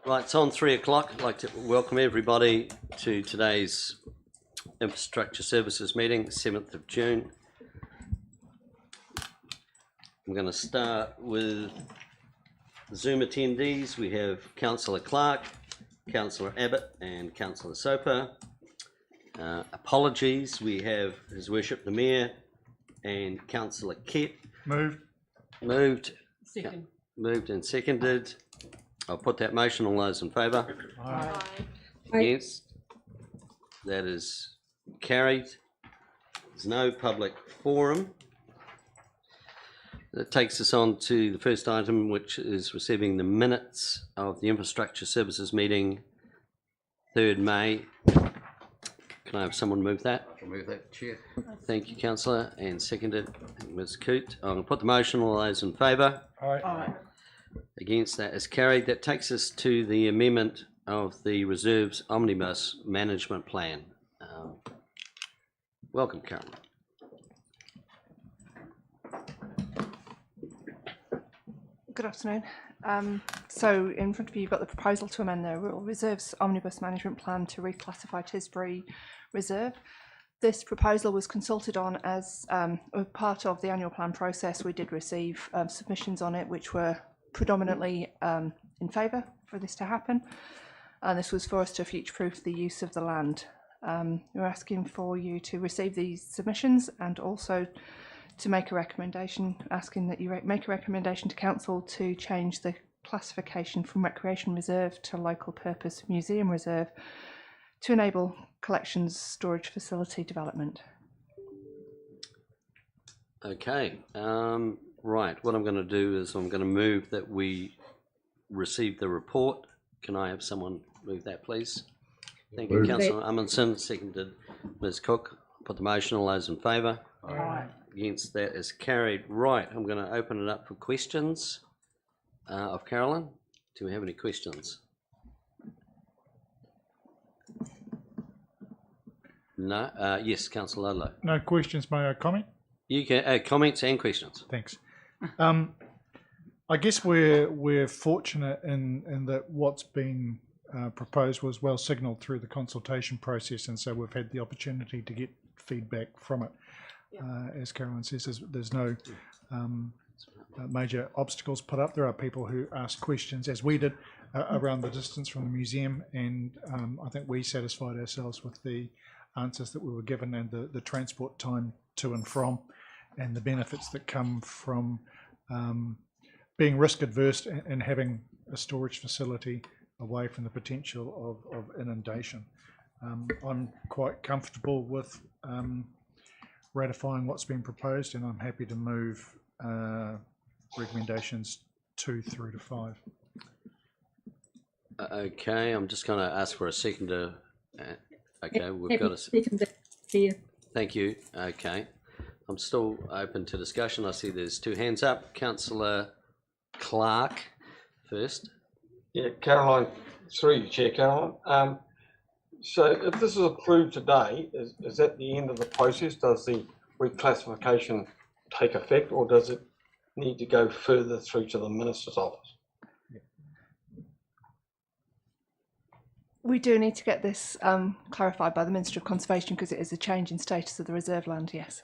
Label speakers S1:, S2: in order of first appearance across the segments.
S1: Right, it's on 3 o'clock. I'd like to welcome everybody to today's Infrastructure Services meeting, 7th of June. I'm going to start with Zoom attendees. We have Councillor Clark, Councillor Abbott and Councillor Soper. Apologies, we have His Worship the Mayor and Councillor Kett. Moved.
S2: Second.
S1: Moved and seconded. I'll put that motion. All those in favour?
S2: Aye.
S1: Against? That is carried. There's no public forum. That takes us on to the first item, which is receiving the minutes of the Infrastructure Services meeting, 3rd May. Can I have someone move that?
S3: I'll move that, Chair.
S1: Thank you, Councillor, and seconded, Ms Coote. I'll put the motion. All those in favour?
S2: Aye.
S1: Against, that is carried. That takes us to the amendment of the Reserves Omnibus Management Plan. Welcome, Carolyn.
S4: Good afternoon. So in front of you, you've got the proposal to amend the Reserves Omnibus Management Plan to reclassify Tisbue Reserve. This proposal was consulted on as a part of the annual plan process. We did receive submissions on it, which were predominantly in favour for this to happen. And this was for us to future-proof the use of the land. We're asking for you to receive these submissions and also to make a recommendation, asking that you make a recommendation to Council to change the classification from Recreation Reserve to Local Purpose Museum Reserve to enable collections storage facility development.
S1: Okay, right, what I'm going to do is I'm going to move that we receive the report. Can I have someone move that, please? Thank you, Councillor Amundsen, seconded Ms Cook. Put the motion. All those in favour?
S2: Aye.
S1: Against, that is carried. Right, I'm going to open it up for questions of Carolyn. Do we have any questions? No? Yes, Councillor Ludlow.
S5: No questions, may I comment?
S1: You can comments and questions.
S5: Thanks. I guess we're fortunate in that what's been proposed was well signalled through the consultation process, and so we've had the opportunity to get feedback from it. As Caroline says, there's no major obstacles put up. There are people who ask questions, as we did, around the distance from the museum, and I think we satisfied ourselves with the answers that we were given and the transport time to and from, and the benefits that come from being risk adverse and having a storage facility away from the potential of inundation. I'm quite comfortable with ratifying what's been proposed, and I'm happy to move recommendations 2 through to 5.
S1: Okay, I'm just going to ask for a seconder. Okay, we've got a
S2: Second. Chair.
S1: Thank you. Okay, I'm still open to discussion. I see there's 2 hands up. Councillor Clark first.
S6: Yeah, Caroline, through you, Chair Caroline. So if this is approved today, is that the end of the process? Does the reclassification take effect, or does it need to go further through to the Minister's office?
S4: We do need to get this clarified by the Minister of Conservation because it is a change in status of the reserve land, yes.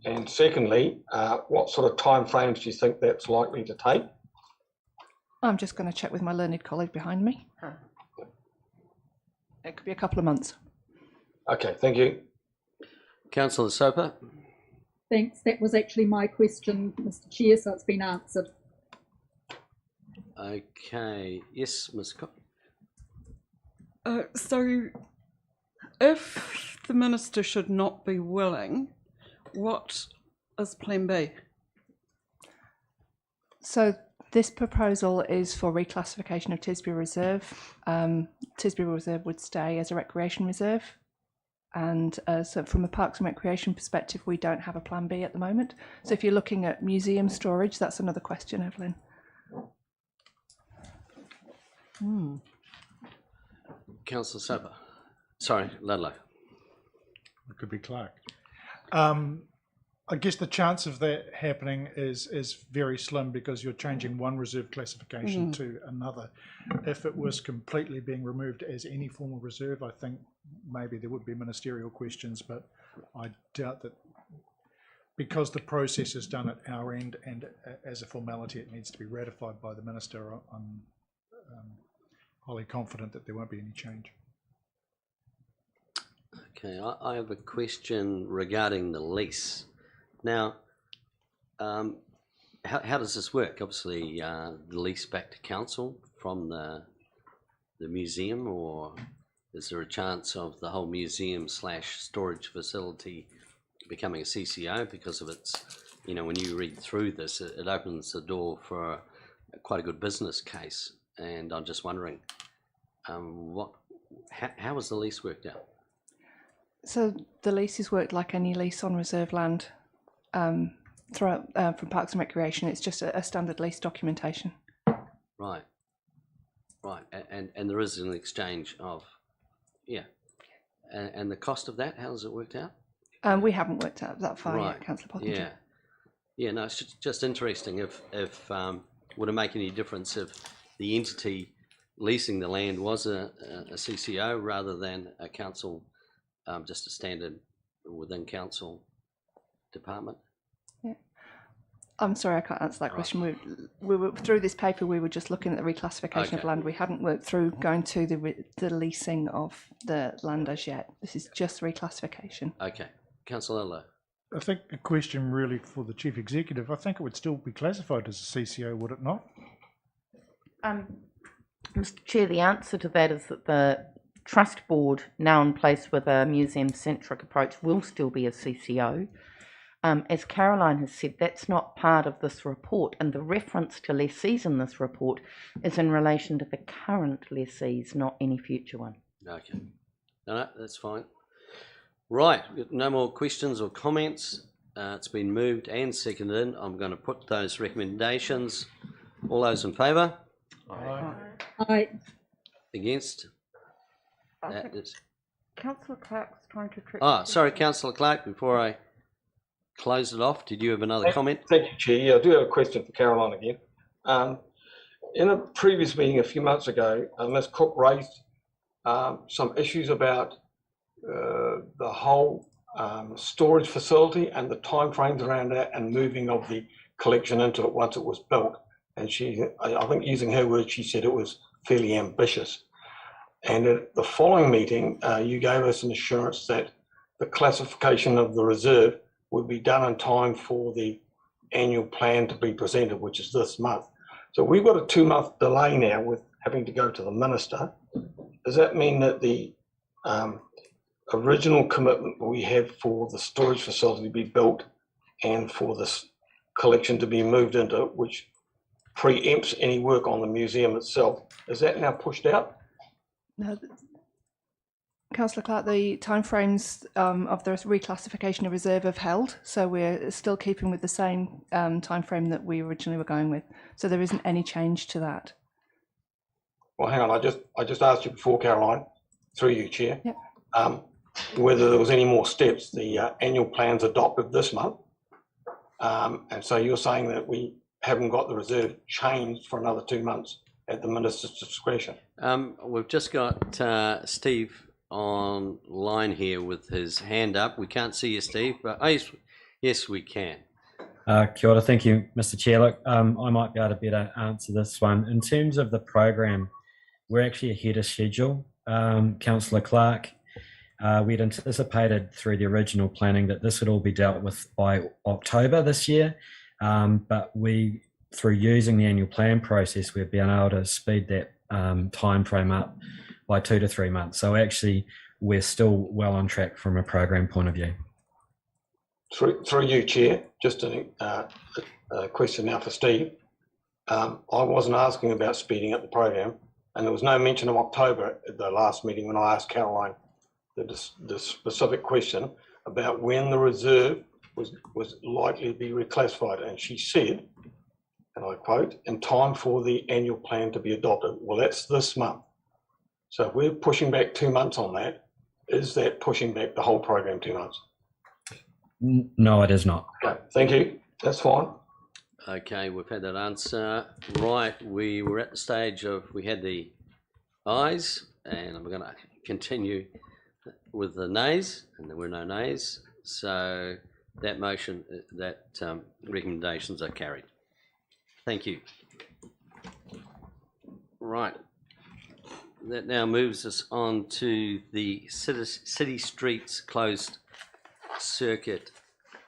S6: And secondly, what sort of timeframes do you think that's likely to take?
S4: I'm just going to check with my learned colleague behind me. It could be a couple of months.
S6: Okay, thank you.
S1: Councillor Soper.
S2: Thanks. That was actually my question, Mr. Chair, so it's been answered.
S1: Okay, yes, Ms Cook.
S7: So if the Minister should not be willing, what is Plan B?
S4: So this proposal is for reclassification of Tisbue Reserve. Tisbue Reserve would stay as a recreation reserve. And so from a Parks and Recreation perspective, we don't have a Plan B at the moment. So if you're looking at museum storage, that's another question, Evelyn.
S1: Councillor Soper. Sorry, Ludlow.
S5: It could be Clark. I guess the chance of that happening is very slim because you're changing one reserve classification to another. If it was completely being removed as any form of reserve, I think maybe there would be ministerial questions, but I doubt that, because the process is done at our end and as a formality it needs to be ratified by the minister. I'm highly confident that there won't be any change.
S1: Okay, I have a question regarding the lease. Now, how does this work? Obviously, the lease back to council from the museum, or is there a chance of the whole museum / storage facility becoming a CCO because of its, you know, when you read through this, it opens the door for quite a good business case. And I'm just wondering, how was the lease worked out?
S4: So the lease is worked like any lease on reserve land throughout from Parks and Recreation. It's just a standard lease documentation.
S1: Right, right, and there is an exchange of, yeah, and the cost of that, how does it worked out?
S4: We haven't worked out that far yet, Councillor Pottinger.
S1: Yeah, yeah, no, it's just interesting. If would it make any difference if the entity leasing the land was a CCO rather than a council, just a standard within council department?
S4: Yeah, I'm sorry, I can't answer that question. We were through this paper. We were just looking at the reclassification of land. We hadn't worked through going to the leasing of the land as yet. This is just reclassification.
S1: Okay, Councillor Lowe.
S5: I think a question really for the Chief Executive. I think it would still be classified as a CCO, would it not?
S3: Mr. Chair, the answer to that is that the Trust Board, now in place with a museum-centric approach, will still be a CCO. As Caroline has said, that's not part of this report, and the reference to lessees in this report is in relation to the current lessees, not any future one.
S1: Okay, no, that's fine. Right, no more questions or comments. It's been moved and seconded. I'm going to put those recommendations. All those in favour?
S5: Aye.
S2: Aye.
S1: Against? That is...
S3: Councillor Clark's trying to trick.
S1: Oh, sorry, Councillor Clark, before I close it off, did you have another comment?
S6: Thank you, Chair. Yeah, I do have a question for Caroline again. In a previous meeting a few months ago, Ms Cook raised some issues about the whole storage facility and the timeframes around that and moving of the collection into it once it was built. And she, I think using her words, she said it was fairly ambitious. And at the following meeting, you gave us an assurance that the classification of the reserve would be done in time for the annual plan to be presented, which is this month. So we've got a 2-month delay now with having to go to the minister. Does that mean that the original commitment we had for the storage facility to be built and for this collection to be moved into, which preempts any work on the museum itself, is that now pushed out?
S4: No, Councillor Clark, the timeframes of the reclassification of reserve have held, so we're still keeping with the same timeframe that we originally were going with. So there isn't any change to that.
S6: Well, hang on, I just asked you before, Caroline, through you, Chair,
S4: Yep.
S6: Whether there was any more steps. The annual plan's adopted this month, and so you're saying that we haven't got the reserve changed for another 2 months at the minister's discretion.
S1: We've just got Steve online here with his hand up. We can't see you, Steve, but oh, yes, we can.
S8: Kia ora, thank you, Mr. Chair. Look, I might be able to better answer this one. In terms of the program, we're actually ahead of schedule. Councillor Clark, we'd anticipated through the original planning that this would all be dealt with by October this year, but we, through using the annual plan process, we've been able to speed that time frame up by 2 to 3 months. So actually, we're still well on track from a program point of view.
S6: Through you, Chair, just a question now for Steve. I wasn't asking about speeding up the program, and there was no mention of October at the last meeting when I asked Caroline the specific question about when the reserve was likely to be reclassified, and she said, and I quote, in time for the annual plan to be adopted. Well, that's this month. So if we're pushing back 2 months on that, is that pushing back the whole program 2 months?
S8: No, it is not.
S6: Okay, thank you. That's fine.
S1: Okay, we've had that answer. Right, we were at the stage of, we had the ayes, and I'm going to continue with the nays, and there were no nays. So that motion, that recommendations are carried. Thank you. Right. That now moves us on to the City Streets Closed Circuit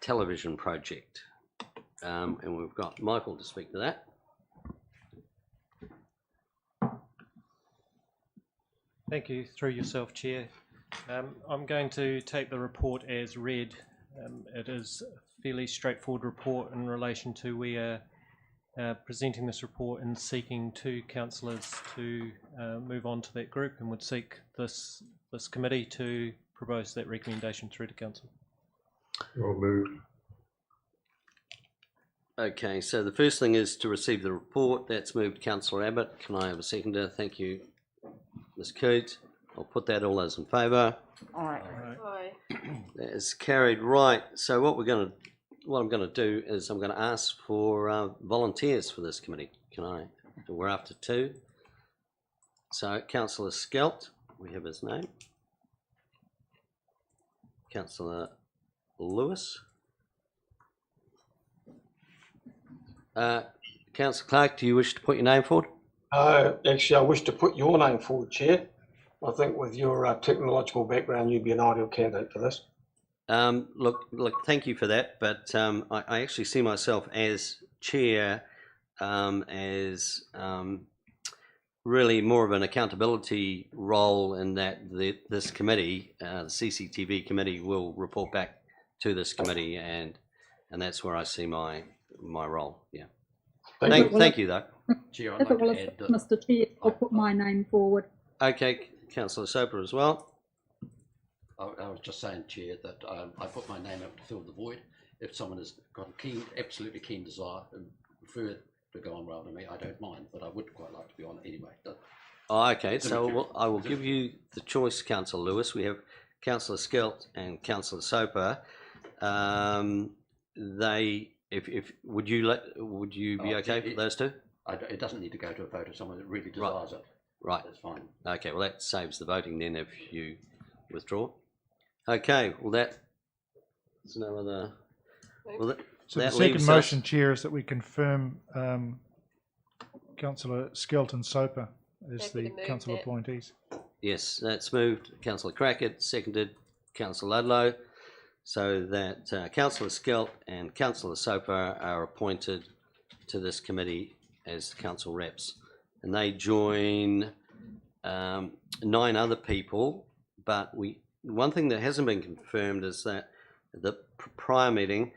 S1: Television Project. And we've got Michael to speak to that.
S9: Thank you, through yourself, Chair. I'm going to take the report as read. It is a fairly straightforward report in relation to we are presenting this report and seeking two councillors to move on to that group, and would seek this committee to propose that recommendation through to council.
S6: I'll move.
S1: Okay, so the first thing is to receive the report. That's moved Councillor Abbott. Can I have a seconder? Thank you, Ms. Coote. I'll put that all those in favour.
S3: Aye.
S1: That is carried. Right. So what I'm going to do is I'm going to ask for volunteers for this committee. We're after two. So Councillor Skelt, we have his name. Councillor Lewis. Councillor Clark, do you wish to put your name forward?
S6: Actually, I wish to put your name forward, Chair. I think with your technological background, you'd be an ideal candidate for this.
S1: Look, thank you for that, but I actually see myself as chair as really more of an accountability role in that this committee, the CCTV committee, will report back to this committee, and that's where I see my role. Yeah. Thank you, though.
S10: Chair, I'd
S2: If
S10: like
S2: it
S10: to
S2: was
S10: add that.
S2: Mr. Chair, I'll put my name forward.
S1: Okay, Councillor Soper as well.
S10: I was just saying, Chair, that I put my name up to fill the void. If someone has got a absolutely keen desire and prefer to go on rather than me, I don't mind, but I would quite like to be on anyway.
S1: Oh, okay, so I will give you the choice, Councillor Lewis. We have Councillor Skelt and Councillor Soper. Would you be okay for those two?
S10: It doesn't need to go to a vote if someone really desires it.
S1: Right.
S10: That's fine.
S1: Okay, well, that saves the voting then if you withdraw. Okay, well, there's no other. Well,
S5: So
S1: that
S5: the second
S1: leaves
S5: motion,
S1: us-
S5: Chair, is that we confirm Councillor Skelt and Soper as the council appointees.
S1: Yes, that's moved. Councillor Crackett, seconded Councillor Ludlow, so that Councillor Skelt and Councillor Soper are appointed to this committee as council reps. And they join 9 other people, but one thing that hasn't been confirmed is that the prior meeting,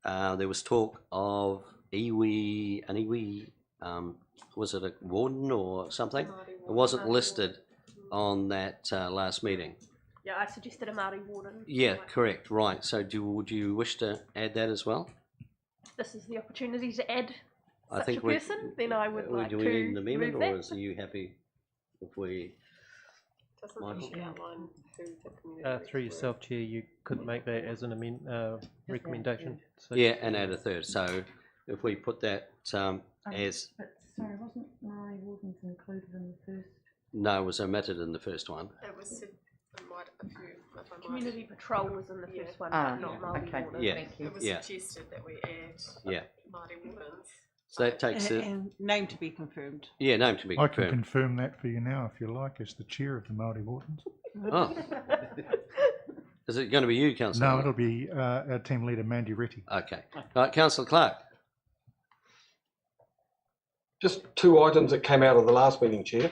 S1: there was talk of iwi, was it a warden or something? It wasn't listed on that last meeting.
S11: Yeah, I suggested a Māori warden.
S1: Yeah, correct, right. So would you wish to add that as well?
S11: This is the opportunity to add
S1: I
S11: such
S1: think
S11: a person, then I would like
S1: do
S11: to
S1: we need an amendment,
S11: move
S1: or
S11: that.
S1: are you happy if we? Michael?
S9: Through yourself, Chair, you could make that as an recommendation. So
S1: Yeah, and add a third. So if we put that as
S3: But sorry, wasn't Māori wardens included in the first?
S1: no, it was omitted in the first one.
S11: It was community patrol was in the first one,
S3: Ah,
S11: but not
S3: yeah,
S11: Māori
S3: okay.
S11: warden.
S1: Yeah.
S3: Thank you.
S1: Yeah.
S11: suggested that we add
S1: Yeah.
S11: Māori wardens.
S1: So that takes it.
S7: And name to be confirmed.
S1: Yeah, name to be
S5: I can
S1: confirmed.
S5: confirm that for you now, if you like, as the chair of the Māori Wardens.
S1: Oh. Is it going to be you, Councillor?
S5: No, it'll be our team leader, Mandy Retty.
S1: Okay. Right, Councillor Clark.
S6: Just 2 items that came out of the last meeting, Chair.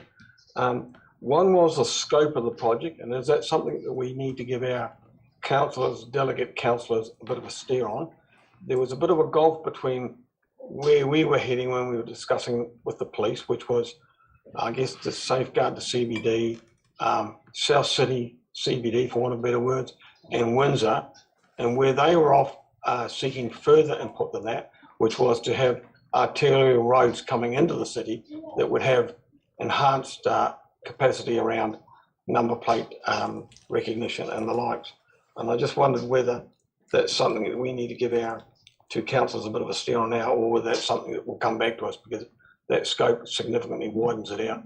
S6: One was the scope of the project, and is that something that we need to give our councillors, delegate councillors, a bit of a steer on? There was a bit of a gulf between where we were heading when we were discussing with the police, which was, I guess, to safeguard the CBD, South City CBD, for want of better words, and Windsor, and where they were off seeking further input than that, which was to have arterial roads coming into the city that would have enhanced capacity around number plate recognition and the likes. And I just wondered whether that's something that we need to give our two councillors a bit of a steer on now, or whether that's something that will come back to us, because that scope significantly widens it out.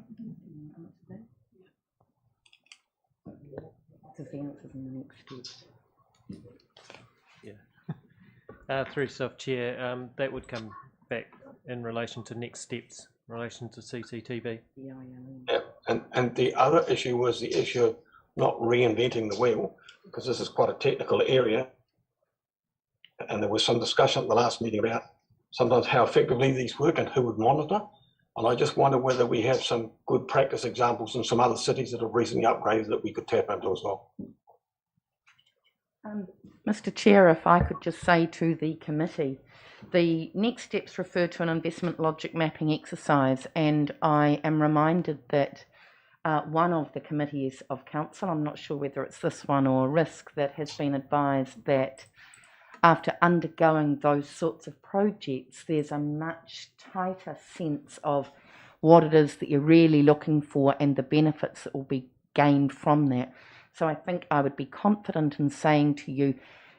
S9: Through yourself, Chair, that would come back in relation to next steps, in relation to CCTV.
S6: Yeah. And the other issue was the issue of not reinventing the wheel, because this is quite a technical area. And there was some discussion at the last meeting about sometimes how effectively these work and who would monitor. And I just wonder whether we have some good practice examples in some other cities that have recently upgraded that we could tap into as well.
S3: Mr. Chair, if I could just say to the committee, the next steps refer to an investment logic mapping exercise, and I am reminded that one of the committees of council, I'm not sure whether it's this one or risk, that has been advised that after undergoing those sorts of projects, there's a much tighter sense of what it is that you're really looking for and the benefits that will be gained from that. So I think I would be confident in saying to you,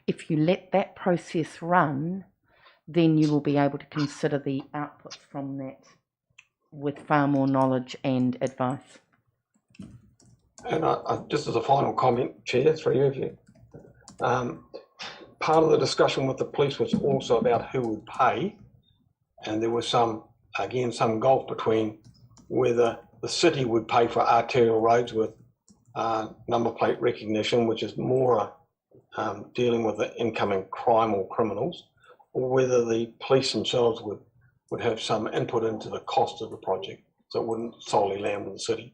S3: if you let that process run, then you will be able to consider the outputs from that with far more knowledge and advice.
S6: And just as a final comment, Chair, through you, part of the discussion with the police was also about who would pay, and there was some gulf between whether the city would pay for arterial roads with number plate recognition, which is more dealing with the incoming crime or criminals, or whether the police themselves would have some input into the cost of the project, so it wouldn't solely land with the city.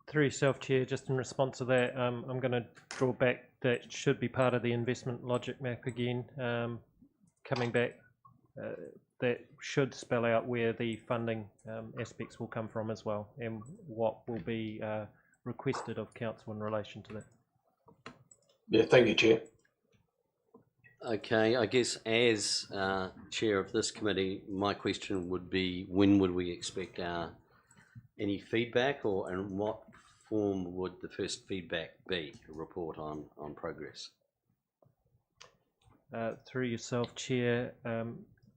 S9: Through yourself, Chair, just in response to that, I'm going to draw back that should be part of the investment logic map again, coming back. That should spell out where the funding aspects will come from as well, and what will be requested of council in relation to that.
S6: Yeah, thank you, Chair.
S1: Okay, I guess as chair of this committee, my question would be, when would we expect any feedback, or in what form would the first feedback be? A report on progress.
S9: Through yourself, Chair,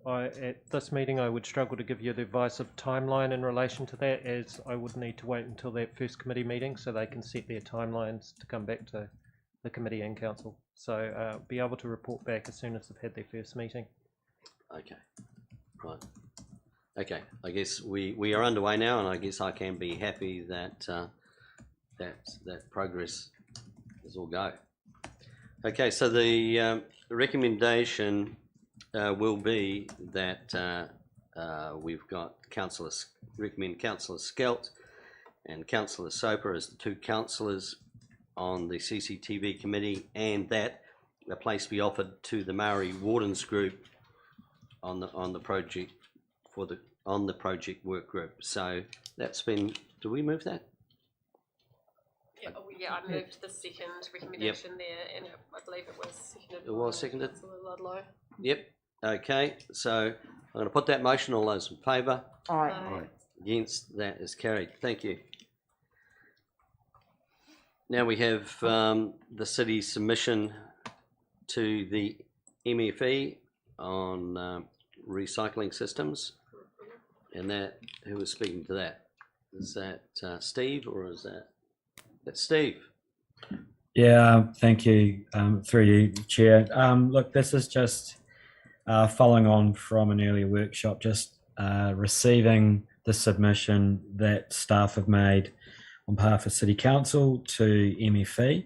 S9: at this meeting I would struggle to give you the advice of timeline in relation to that, as I would need to wait until that first committee meeting so they can set their timelines to come back to the committee and council. So be able to report back as soon as they've had their first meeting.
S1: Okay, right. Okay, I guess we are underway now, and I guess I can be happy that that progress is all go. Okay, so the recommendation will be that we've got recommend Councillor Skelt and Councillor Soper as the two councillors on the CCTV committee, and that a place be offered to the Maori Wardens Group on the project on the project work group. So that's been. Do we move that?
S11: Yeah, I moved the second recommendation there, and I believe it was seconded.
S1: It was seconded.
S11: Councillor Ludlow.
S1: Yep. Okay. So I'm going to put that motion. All those in favour?
S3: Aye.
S1: Against? That is carried. Thank you. Now we have the city's submission to the MFE on recycling systems, and that, who was speaking to that? Is that Steve, or is that's Steve?
S8: Yeah, thank you. Through you, Chair. Look, this is just following on from an earlier workshop, just receiving the submission that staff have made on behalf of City Council to MFE,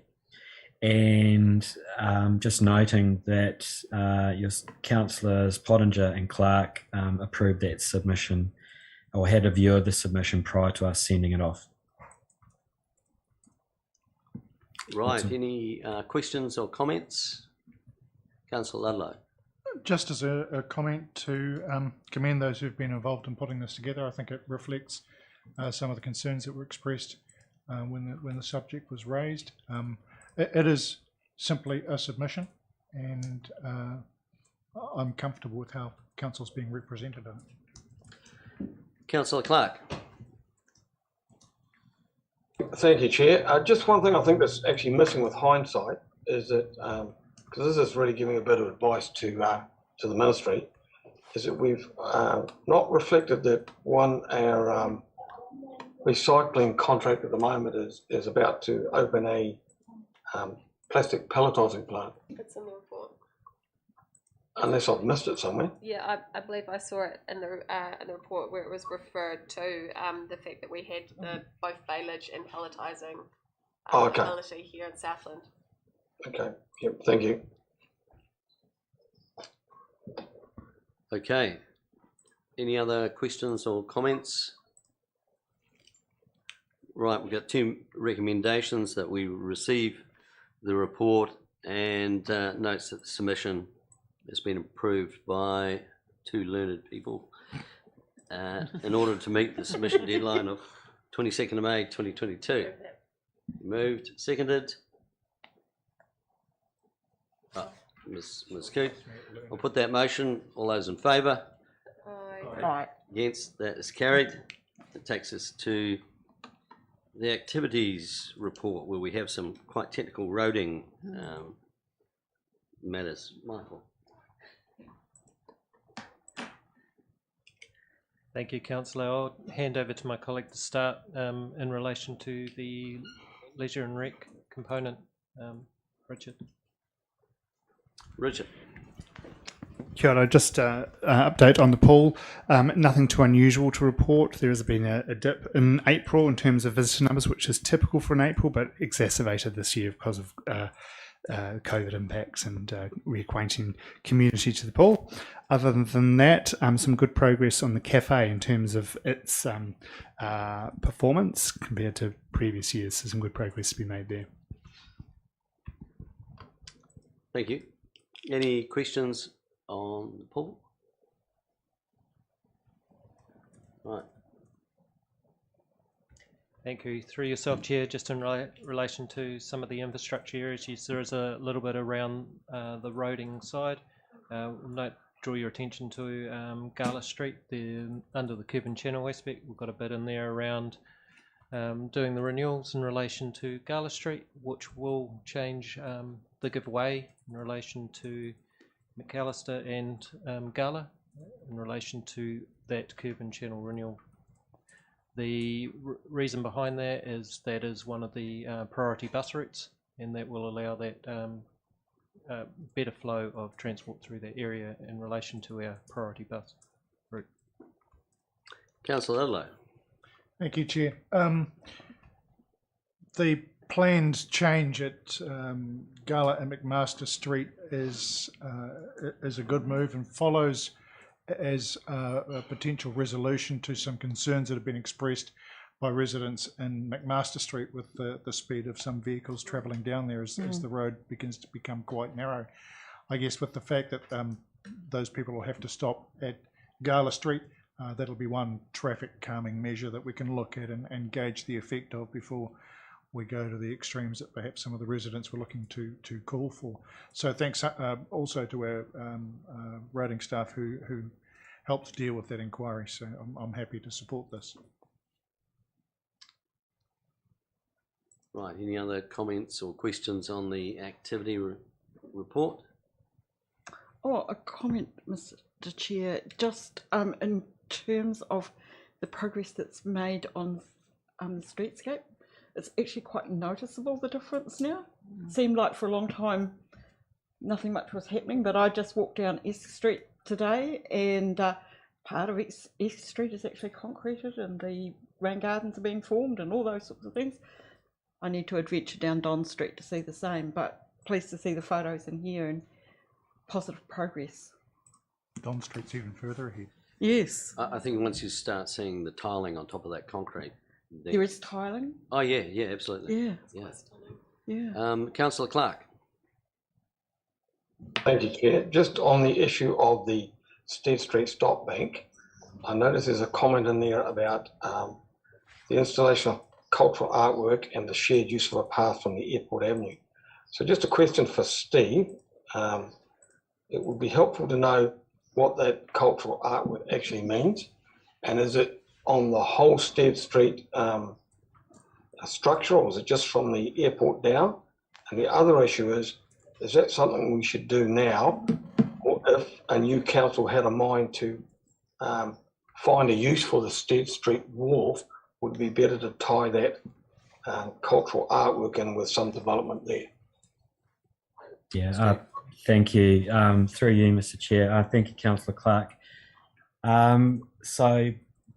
S8: and just noting that your councillors Pottinger and Clark approved that submission, or had a view of the submission prior to us sending it off.
S1: Right. Any questions or comments? Councillor Ludlow.
S5: Just as a comment to commend those who've been involved in putting this together. I think it reflects some of the concerns that were expressed when the subject was raised. It is simply a submission, and I'm comfortable with how council's being represented in it.
S1: Councillor Clark.
S6: Thank you, Chair. Just one thing I think that's actually missing with hindsight is that, because this is really giving a bit of advice to the ministry, is that we've not reflected that our recycling contract at the moment is about to open a plastic pelletising plant.
S11: It's in the report.
S6: Unless I've missed it somewhere.
S11: Yeah, I believe I saw it in the report where it was referred to the fact that we had both bailage and pelletising ability here in Southland.
S6: Okay. Yep. Thank you.
S1: Okay. Any other questions or comments? Right, we've got 2 recommendations that we receive the report and notes that the submission has been approved by 2 learned people in order to meet the submission deadline of 22nd of May 2022. Moved, seconded. Ms. Coote, I'll put that motion. All those in favour?
S3: Right.
S1: Against? That is carried. It takes us to the activities report where we have some quite technical roading matters. Michael.
S9: Thank you, Councillor. I'll hand over to my colleague to start in relation to the leisure and rec component. Richard.
S1: Richard.
S12: Kia ora, just update on the pool. Nothing too unusual to report. There has been a dip in April in terms of visitor numbers, which is typical for an April, but exacerbated this year because of COVID impacts and reacquainting community to the pool. Other than that, some good progress on the cafe in terms of its performance compared to previous years. So some good progress to be made there.
S1: Thank you. Any questions on the pool? Right.
S9: Thank you. Through yourself, Chair, just in relation to some of the infrastructure areas, yes, there is a little bit around the roading side. Draw your attention to Gala Street, under the Cuban Channel aspect. We've got a bit in there around doing the renewals in relation to Gala Street, which will change the giveaway in relation to Mcmaster and Gala in relation to that Cuban Channel renewal. The reason behind that is one of the priority bus routes, and that will allow that better flow of transport through that area in relation to our priority bus route.
S1: Councillor Adelaide.
S5: Thank you, Chair. The planned change at Gala and Mcmaster Street is a good move and follows as a potential resolution to some concerns that have been expressed by residents in Mcmaster Street with the speed of some vehicles travelling down there as the road begins to become quite narrow. I guess with the fact that those people will have to stop at Gala Street, that'll be one traffic calming measure that we can look at and gauge the effect of before we go to the extremes that perhaps some of the residents were looking to call for. So thanks also to our roading staff who helped deal with that inquiry. So I'm happy to support this.
S1: Right, any other comments or questions on the activity report?
S7: Oh, a comment, Mr. Chair, just in terms of the progress that's made on the streetscape. It's actually quite noticeable, the difference now. Seemed like for a long time nothing much was happening, but I just walked down Esk Street today and part of Esk Street is actually concreted and the rain gardens are being formed and all those sorts of things. I need to adventure down Don Street to see the same, but pleased to see the photos in here and positive progress.
S5: Don Street's even further ahead.
S7: Yes.
S1: I think once you start seeing the tiling on top of that concrete.
S7: There is tiling?
S1: Oh yeah, absolutely.
S7: Yeah.
S1: Councillor Clark.
S6: Thank you, Chair. Just on the issue of the Stead Street stop bank, I notice there's a comment in there about the installation of cultural artwork and the shared use of a path from the Airport Avenue. So just a question for Steve. It would be helpful to know what that cultural artwork actually means, and is it on the whole Stead Street structure, or is it just from the airport down? And the other issue is that something we should do now, or if a new council had a mind to find a use for the Stead Street Wharf, would it be better to tie that cultural artwork in with some development there?
S8: Yeah, thank you. Through you, Mr. Chair. Thank you, Councillor Clark. So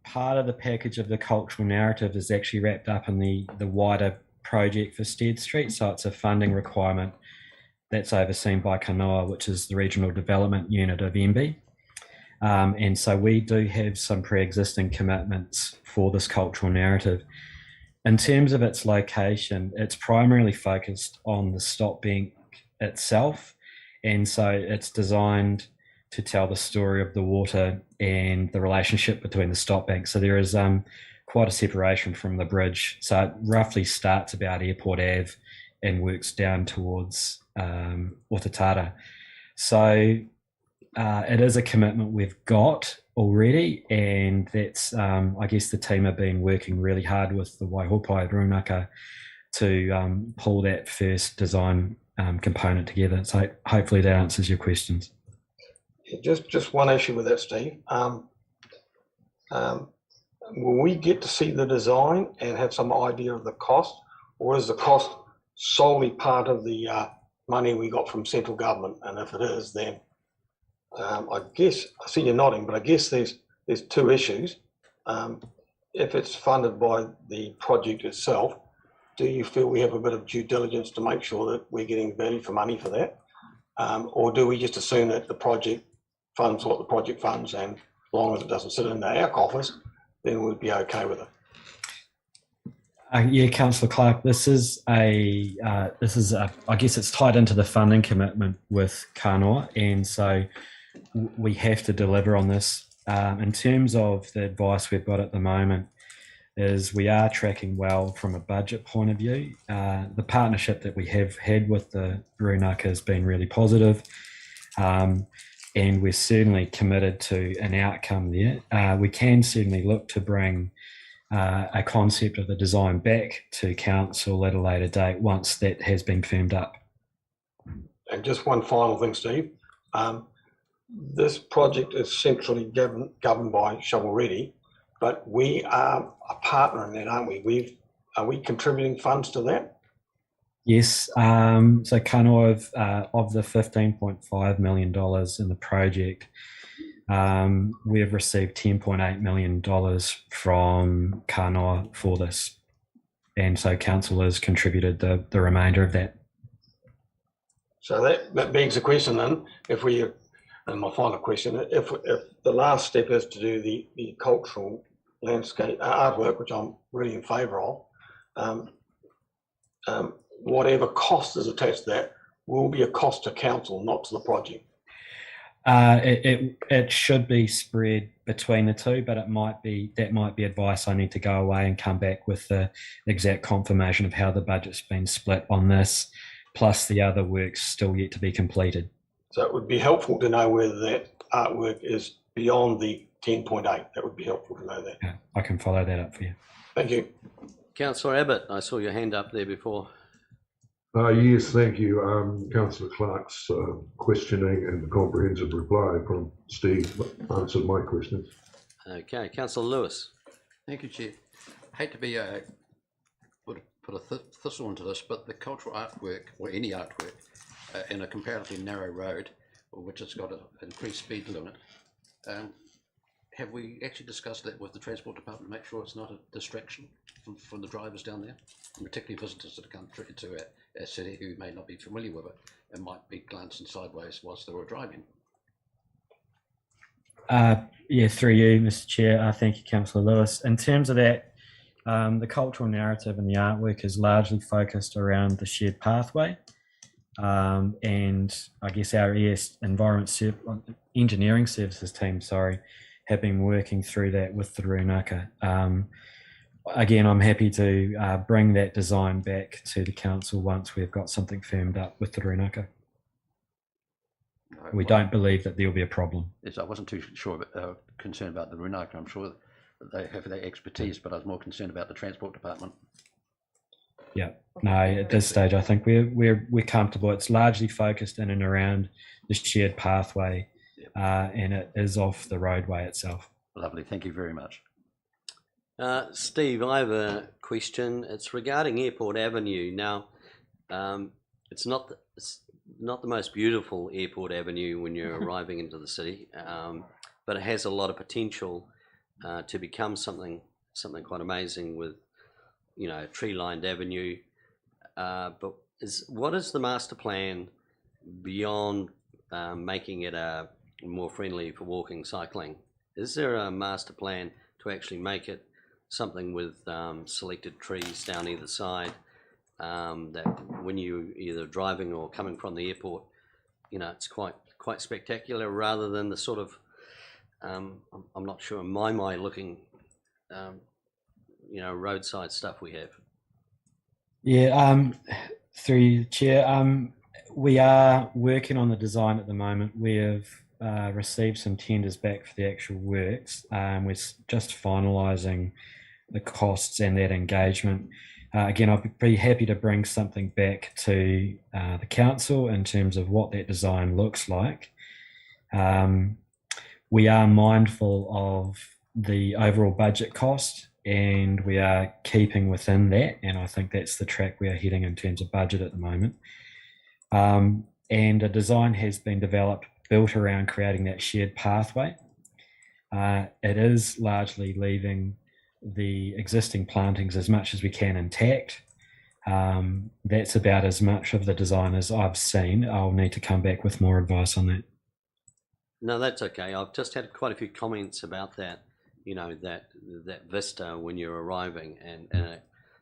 S8: part of the package of the cultural narrative is actually wrapped up in the wider project for Stead Street. So it's a funding requirement that's overseen by Kanoa, which is the Regional Development Unit of MB. And so we do have some pre-existing commitments for this cultural narrative. In terms of its location, it's primarily focused on the stop bank itself. And so it's designed to tell the story of the water and the relationship between the stop bank. So there is quite a separation from the bridge. So it roughly starts about Airport Ave and works down towards Otatara. So it is a commitment we've got already, and that's, I guess the team have been working really hard with the Waihopai Runaka to pull that first design component together. So hopefully that answers your questions.
S6: Just one issue with that, Steve. Will we get to see the design and have some idea of the cost, or is the cost solely part of the money we got from central government? And if it is, then I guess, I see you nodding, but I guess there's two issues. If it's funded by the project itself, do you feel we have a bit of due diligence to make sure that we're getting value for money for that? Or do we just assume that the project funds what the project funds, and as long as it doesn't sit in our coffers, then we'd be okay with it?
S8: Yeah, Councillor Clark, this is I guess it's tied into the funding commitment with Kanoa, and so we have to deliver on this. In terms of the advice we've got at the moment, is we are tracking well from a budget point of view. The partnership that we have had with the Runaka has been really positive, and we're certainly committed to an outcome there. We can certainly look to bring a concept of the design back to council at a later date once that has been firmed up.
S6: And just one final thing, Steve. This project is centrally governed by Shovel Ready, but we are a partner in that, aren't we? Are we contributing funds to that?
S8: Yes. So Kanoa, of the $15.5 million in the project, we have received $10.8 million from Kanoa for this. And so council has contributed the remainder of that.
S6: So that begs the question then, and my final question, if the last step is to do the cultural landscape artwork, which I'm really in favour of, whatever cost is attached to that will be a cost to council, not to the project.
S8: It should be spread between the two, but that might be advice I need to go away and come back with the exact confirmation of how the budget's been split on this, plus the other works still yet to be completed.
S6: So it would be helpful to know whether that artwork is beyond the 10.8. That would be helpful to know that.
S8: Yeah, I can follow that up for you.
S6: Thank you.
S1: Councillor Abbott, I saw your hand up there before.
S13: Yes, thank you. Councillor Clark's questioning and the comprehensive reply from Steve answered my questions.
S1: Okay, Councillor Lewis.
S10: Thank you, Chair. I hate to be put a thistle into this, but the cultural artwork, or any artwork, in a comparatively narrow road, which has got an increased speed limit, have we actually discussed that with the Transport Department to make sure it's not a distraction from the drivers down there, and particularly visitors that come to our city who may not be familiar with it and might be glancing sideways whilst they were driving?
S8: Yeah, through you, Mr. Chair. Thank you, Councillor Lewis. In terms of that, the cultural narrative and the artwork is largely focused around the shared pathway. And I guess our engineering services team, have been working through that with the Runaka. Again, I'm happy to bring that design back to the council once we've got something firmed up with the Runaka. We don't believe that there'll be a problem.
S10: Yes, I wasn't too sure concerned about the Runaka. I'm sure that they have their expertise, but I was more concerned about the Transport Department.
S8: Yeah. No, at this stage, I think we're comfortable. It's largely focused in and around the shared pathway, and it is off the roadway itself.
S10: Lovely, thank you very much.
S1: Steve, I have a question. It's regarding Airport Avenue. Now, it's not the most beautiful Airport Avenue when you're arriving into the city, but it has a lot of potential to become something quite amazing with, you know, a tree-lined avenue. But what is the master plan beyond making it more friendly for walking, cycling? Is there a master plan to actually make it something with selected trees down either side, that when you either driving or coming from the airport, you know, it's quite spectacular, rather than the sort of I'm not sure, in my mind, looking you know, roadside stuff we have.
S8: Yeah, through you, Chair, we are working on the design at the moment. We have received some tenders back for the actual works. We're just finalising the costs and that engagement. Again, I'd be happy to bring something back to the council in terms of what that design looks like. We are mindful of the overall budget cost, and we are keeping within that, and I think that's the track we are heading in terms of budget at the moment. And a design has been developed, built around creating that shared pathway. It is largely leaving the existing plantings as much as we can intact. That's about as much of the design as I've seen. I'll need to come back with more advice on that.
S1: No, that's okay. I've just had quite a few comments about that, you know, that vista when you're arriving, and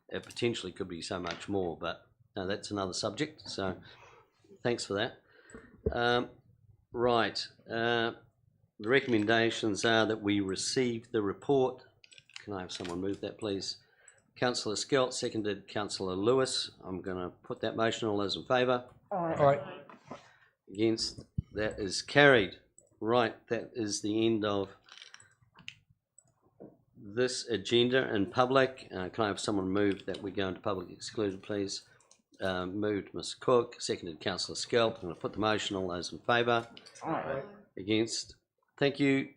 S1: it potentially could be so much more, but no, that's another subject. So thanks for that. Right. The recommendations are that we receive the report. Can I have someone move that, please? Councillor Skelt, seconded Councillor Lewis. I'm going to put that motion. All those in favour?
S5: Aye.
S1: Against? That is carried. Right, that is the end of this agenda in public. Can I have someone move that we go into public exclusion, please? Moved Ms Cook, seconded Councillor Skelt. I'm going to put the motion. All those in favour?
S5: Aye.
S1: Against? Thank you.